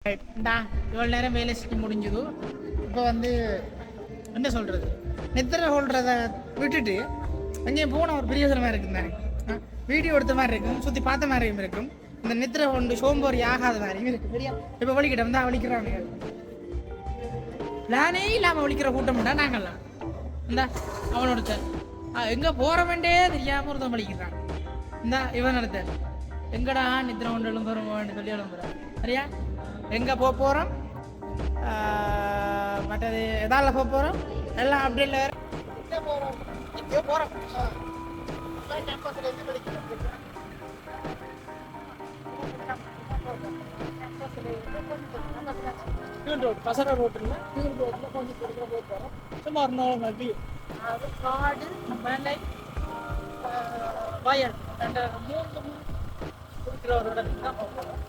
இவ்வளோ நேரம் வேலை செஞ்சு முடிஞ்சது. இப்போ வந்து என்ன சொல்கிறது, நித்திரை கொள்றதை விட்டுட்டு அங்கேயும் போன ஒரு பிரியோசனமாக இருக்கும் தானே. வீடியோ எடுத்த மாதிரி இருக்கும், சுற்றி பார்த்த மாதிரியும் இருக்கும். இந்த நித்திரை கொண்டு சோம்போரி ஆகாத மாதிரியும் இருக்குது. சரியா இப்போ வலிக்கிட்ட வந்து வலிக்கிறாங்க. பிளானே இல்லாமல் வலிக்கிற கூட்டம்டா நாங்கள்லாம். இந்தா அவனோட எங்கே போகிறவன்டே தெரியாமல் ஒருத்தன் வலிக்கிறான். இந்தா இவன் நடத்த எங்கடா நித்திரை கொண்டு எழும்புறோம் சொல்லி எழும்புறான். சரியா எங்கே போகிறோம், மற்றது எதால போகிறோம் எல்லாம் அப்படி இல்லை. வேறு போகிறோம் எங்கேயோ போகிறோம். பசங்க ரோட்டில் ரோட்டில் கொஞ்சம் போகிறோம். சும்மா ஒரு நாள் நதி, அது காடு, மலை, வயல், அந்த மூணு இருக்கிற ஒரு இடத்துக்கு தான் போகிறோம்.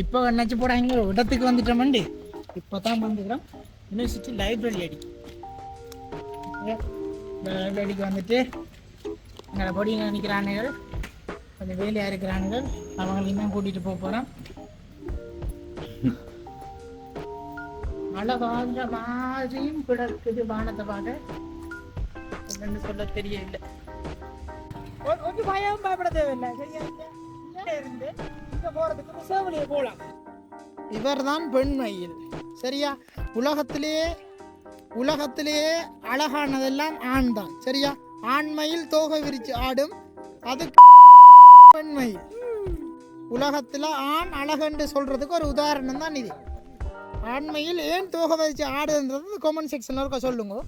இப்போ என்னாச்சு போட எங்க இடத்துக்கு வந்துட்டோம்ண்டு. இப்போதான் வந்துக்கிறோம் யூனிவர்சிட்டி லைப்ரரி லைப்ரரிக்கு வந்துட்டு எங்களை பொடிங்க நிற்கிறானுகள், கொஞ்சம் வேலையாக இருக்கிறானுகள். அவங்களையும் தான் கூட்டிகிட்டு போகிறோம். மழை வாழ்ந்த மாதிரியும் கிடக்குது வானத்தை பார்க்க. என்னன்னு சொல்ல தெரியல. ஒரு பயம் பயப்பட தேவையில்லை. இருந்து இங்க போறதுக்கு சேவலிய போலாம். இவர் தான் பெண்மயில். சரியா உலகத்திலேயே அழகானதெல்லாம் ஆண் தான். சரியா ஆண்மயில் தோகை விரிச்சு ஆடும், அது பெண்மயில். உலகத்துல ஆண் அழகென்று சொல்றதுக்கு ஒரு உதாரணம் தான் இது. ஆண்மயில் ஏன் தோகை விரிச்சு ஆடுன்றது கமெண்ட் செக்ஷன்ல இருக்க சொல்லுங்க.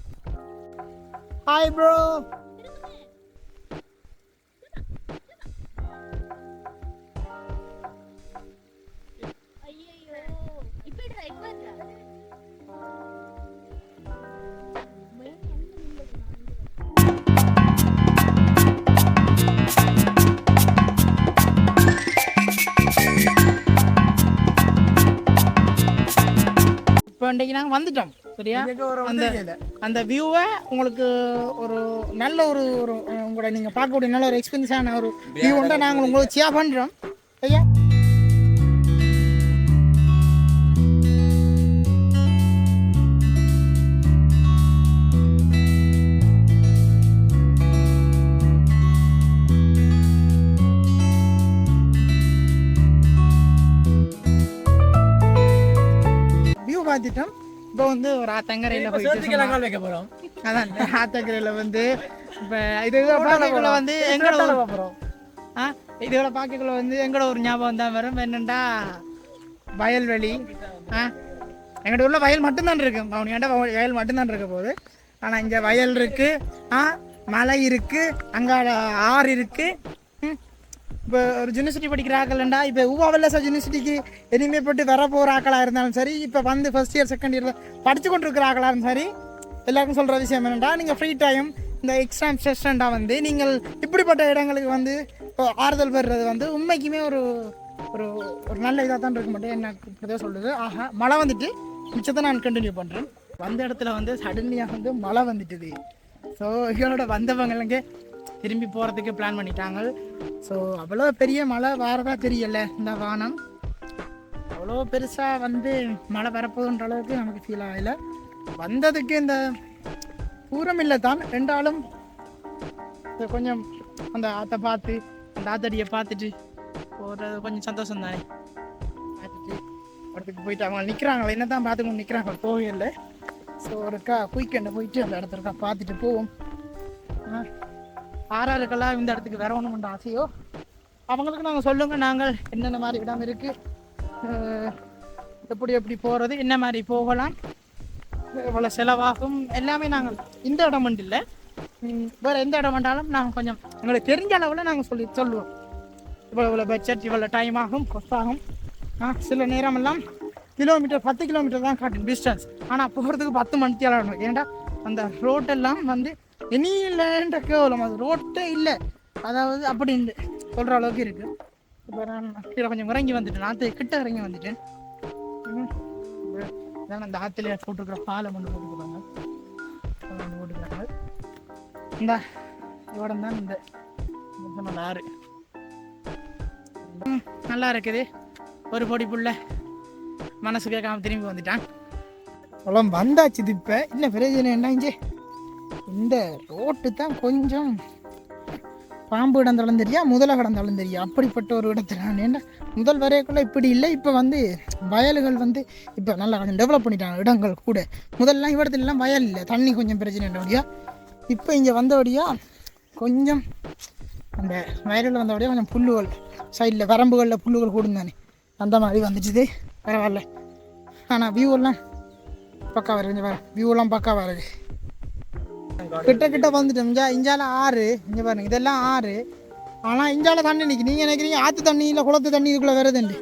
Hi bro. இப்போ இன்றைக்கு நாங்கள் வந்துட்டோம். சரியா அந்த வியூவை உங்களுக்கு ஒரு நல்ல ஒரு உங்களோட நீங்கள் பார்க்கக்கூடிய நல்ல ஒரு எக்ஸ்பீரியன்ஸான ஒரு வியூ உண்டை நாங்கள் உங்களுக்கு ஷேர் பண்ணுறோம். சரியா வியூ பார்த்துட்டோம். இப்போ வந்து ஒரு ஆத்தங்கரையில் வைக்க போகிறோம். அதான் ஆத்தங்கரையில் வந்து இப்போ இதுக்குள்ள வந்து எங்களோட போகிறோம். இதோட பார்க்கக்குள்ள வந்து எங்களோட ஒரு ஞாபகம் தான் வரும். என்னென்னா வயல்வெளி. எங்கள்கிட்ட உள்ள வயல் மட்டும்தான் இருக்கு. அவனுக்கிட்ட வயல் மட்டும்தான் இருக்க போகுது. ஆனால் இங்கே வயல் இருக்கு, மலை இருக்கு, அங்கே ஆறு இருக்கு. இப்போ ஒரு யூனிவர்சிட்டி படிக்கிற ஆக்கள்ண்டா, இப்போ ஊவாவல்ல யூனிவர்சிட்டிக்கு எதுவுமே போட்டு வர போகிற ஆக்களாக இருந்தாலும் சரி, இப்போ வந்து ஃபர்ஸ்ட் இயர் செகண்ட் இயரில் படித்து கொண்டு இருக்கிற ஆக்களாக இருந்தாலும் சரி, எல்லாருக்கும் சொல்கிற விஷயம் என்னென்னா, நீங்கள் ஃப்ரீ டைம் இந்த எக்ஸாம் செஷன்டாக வந்து நீங்கள் இப்படிப்பட்ட இடங்களுக்கு வந்து ஆறுதல் பெறுறது வந்து உண்மைக்குமே ஒரு ஒரு ஒரு நல்ல இதாக தான் இருக்க மாட்டேன். எனக்கு இப்படிதான் சொல்லுது. மழை வந்துட்டு மிச்சத்தை நான் கண்டினியூ பண்ணுறேன். வந்த இடத்துல வந்து சடன்லியாக வந்து மழை வந்துட்டுது. ஸோ இவங்களோட வந்தவங்களுக்கு திரும்பி போகிறதுக்கு பிளான் பண்ணிட்டாங்க. ஸோ அவ்வளோ பெரிய மழை வரதா தெரியல. இந்த வானம் அவ்வளோ பெருசாக வந்து மழை வரப்போகுன்ற அளவுக்கு நமக்கு ஃபீல் ஆகலை. வந்ததுக்கு இந்த தூரம் இல்லை தான் ரெண்டாலும் கொஞ்சம் அந்த ஆற்றை பார்த்து அந்த ஆத்தடியை பார்த்துட்டு போகிறது கொஞ்சம் சந்தோஷம் தானே. பார்த்துட்டு இடத்துக்கு போயிட்டு அவங்க நிற்கிறாங்களே, என்ன தான் பார்த்துக்கணும் நிற்கிறாங்க, போகல. ஸோ ஒருக்கா குயிக்கெண்டை போயிட்டு அந்த இடத்துக்கா பார்த்துட்டு போவோம். ஆறாருக்கெல்லாம் இந்த இடத்துக்கு வரணும்ன்ற ஆசையோ அவங்களுக்கு நாங்கள் சொல்லுங்கள், நாங்கள் என்னென்ன மாதிரி இடம் இருக்குது, எப்படி போகிறது, என்ன மாதிரி போகலாம், இவ்வளோ செலவாகும் எல்லாமே நாங்கள் இந்த இடம் மட்டும் இல்லை வேறு எந்த இடம் வேண்டாலும் நாங்கள் கொஞ்சம் எங்களுக்கு தெரிஞ்ச அளவில் நாங்கள் சொல்லுவோம். இவ்வளோ பட்ஜெட், இவ்வளோ டைம் ஆகும், கொஸ்ட் ஆகும். சில நேரமெல்லாம் கிலோமீட்டர் 10 கிலோமீட்டர் தான் காட்டும் டிஸ்டன்ஸ். ஆனால் போகிறதுக்கு 10 மணி தேவைப்படும். ஏன்டா அந்த ரோட்டெல்லாம் வந்து இனி இல்லைன்ற கேவலம், அது ரோட்டே இல்லை, அதாவது அப்படின்னு சொல்கிற அளவுக்கு இருக்குது. இப்போ நான் கீழே கொஞ்சம் இறங்கி வந்துட்டேன், ஆற்று கிட்ட இறங்கி வந்துட்டேன். அந்த ஆற்றுல போட்டுருக்குற பாலை கொண்டு போட்டுக்கிறாங்க இந்த இடம் தான் இந்த சொன்ன ஆறு. நல்லா இருக்குது. ஒரு பொடி புள்ள மனசு கேட்காம திரும்பி வந்துட்டான். குளம் வந்தாச்சு. இது இப்போ என்ன பிரயோஜனம் என்ன, இங்கே இந்த ரோட்டு தான் கொஞ்சம் பாம்பு இடந்தாலும் தெரியா, முதல கடந்தாலும் தெரியும். அப்படிப்பட்ட ஒரு இடத்துல ஏன்னா முதல் வரைக்குள்ள இப்படி இல்லை. இப்போ வந்து வயல்கள் வந்து இப்போ நல்லா கொஞ்சம் டெவலப் பண்ணிட்டாங்க இடங்கள் கூட. முதல்லாம் இவ்விடத்துலலாம் வயல் இல்லை, தண்ணி கொஞ்சம் பிரச்சனைன்றபடியா. இப்போ இங்கே வந்தபடியா கொஞ்சம் அந்த வயலில் வந்தபடியா கொஞ்சம் புல்லுகள் சைடில் வரம்புகளில் புல்லுகள் கூடுந்தானே அந்த மாதிரி வந்துச்சுது. பரவாயில்ல. ஆனால் வியூவெல்லாம் பக்கா வருது. கொஞ்சம் வர வியூவெல்லாம் பக்கா வருது. கிட்ட வந்துட்டோம். இஞ்சால ஆறு, இங்கே பாருங்க இதெல்லாம் ஆறு. ஆனால் இஞ்சால தண்ணி நிற்கி. நீங்கள் நினைக்கிறீங்க ஆற்று தண்ணி இல்லை குளத்து தண்ணி இதுக்குள்ளே வருதுண்டு.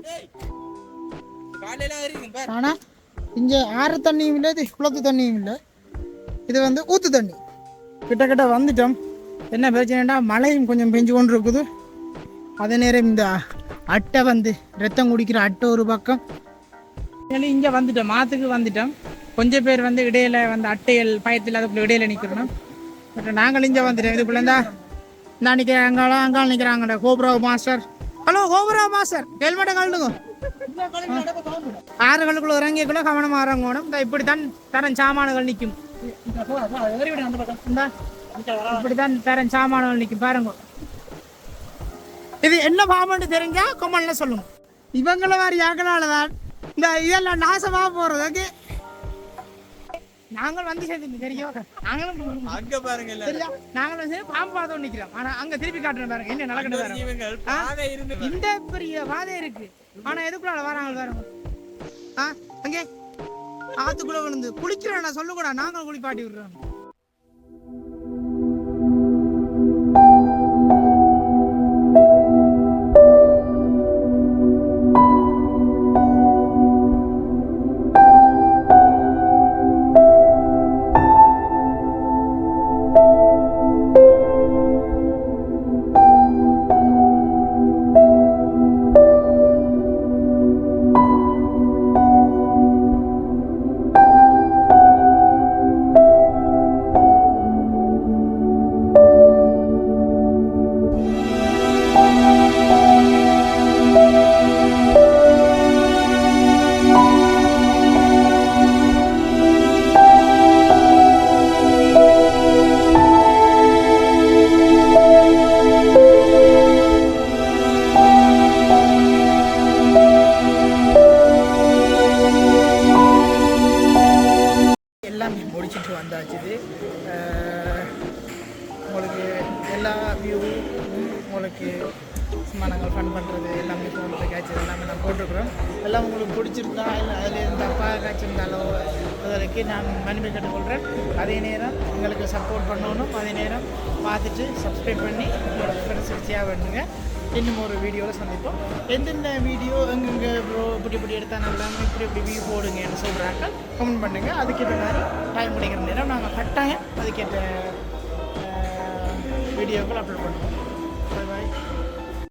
ஆனால் இங்கே ஆறு தண்ணியும் இல்லை, இது குளத்து தண்ணியும் இல்லை, இது வந்து ஊற்று தண்ணி. கிட்ட வந்துட்டோம். என்ன பிரச்சனைனா மழையும் கொஞ்சம் பெஞ்சு கொண்டு இருக்குது. அதே நேரம் இந்த அட்டை வந்து ரத்தம் குடிக்கிற அட்டை ஒரு பக்கம். இங்கே வந்துட்டோம், மாற்றுக்கு வந்துட்டோம். கொஞ்சம் பேர் வந்து இடையில வந்து அட்டைகள் பயத்தில் அதுக்குள்ள இடையில நிற்கிறோம். பட் நாங்கள் இங்கே வந்துட்டோம். இதுக்குள்ள இந்த நிற்கிறேன், அங்காலும் நிற்கிறாங்க cobra master. Hello cobra master, ஹெல்மெட்டை கழுடுங்க. ஆறுகளுக்குள்ள இறங்கிக்குள்ள கவனமாக இறங்கணும். இப்படித்தான் தரம் சாமான்கள் நிற்கும். இப்படித்தான் தரம் சாமான்கள் நிற்கும் பாருங்க. இது என்ன பாம்புன்னு தெரிஞ்சா கொம்மல்ல சொல்லுங்க. இவங்கள மாதிரி யாக்கனால தான் இந்த இதெல்லாம் நாசமாக போகிறது. ஓகே, நாங்கள் வந்து சேர்ந்து தெரியும். நாங்களும் அங்க பாருங்க, நாங்களும் வந்து பாம்பு பார்த்தோம் நிக்கிறோம். ஆனா அங்க திருப்பி காட்டுறோம் பாருங்க என்ன நடக்குது பாருங்க. இந்த பெரிய பாதை இருக்கு, ஆனா எதுக்குள்ள வராங்க பாருங்க. அங்கே ஆத்துக்குள்ள விழுந்து குளிக்கிறோம். நான் சொல்லக்கூடா, நாங்களும் குளிப்பாட்டி விடுறோம். முடிச்சுட்டு வந்தாச்சு. உங்களுக்கு எல்லா வியூ உங்களுக்கு சும்மா நாங்கள் ஃபன் பண்ணுறது எல்லாமே போடுறது காய்ச்சல் எல்லாமே நான் போட்டிருக்குறோம். எல்லாம் உங்களுக்கு பிடிச்சிருந்தா இல்லை அதில் இருந்து தப்பாக காய்ச்சிருந்தாலோ அதற்கு நான் மன்னிப்பு கேட்டுக்கொள்கிறேன். அதே நேரம் எங்களுக்கு சப்போர்ட் பண்ணணும். அதே நேரம் பார்த்துட்டு சப்ஸ்கிரைப் பண்ணி உங்களோட ஃப்ரெண்ட்ஸுக்கு ஷேர் பண்ணுங்க. இன்னும் ஒரு வீடியோவில் சந்திப்போம். எந்தெந்த வீடியோ எங்கெங்கே ப்ரோ இப்படி எடுத்தால் நல்லா இப்படி வியூ போடுங்கன்னு சொல்கிறாங்க கமெண்ட் பண்ணுங்கள். அதுக்கேற்ற மாதிரி டைம் முடிக்கிற நேரம் நாங்கள் கட்டாயம் அதுக்கேற்ற வீடியோக்கள் அப்லோட் பண்ணுவோம்.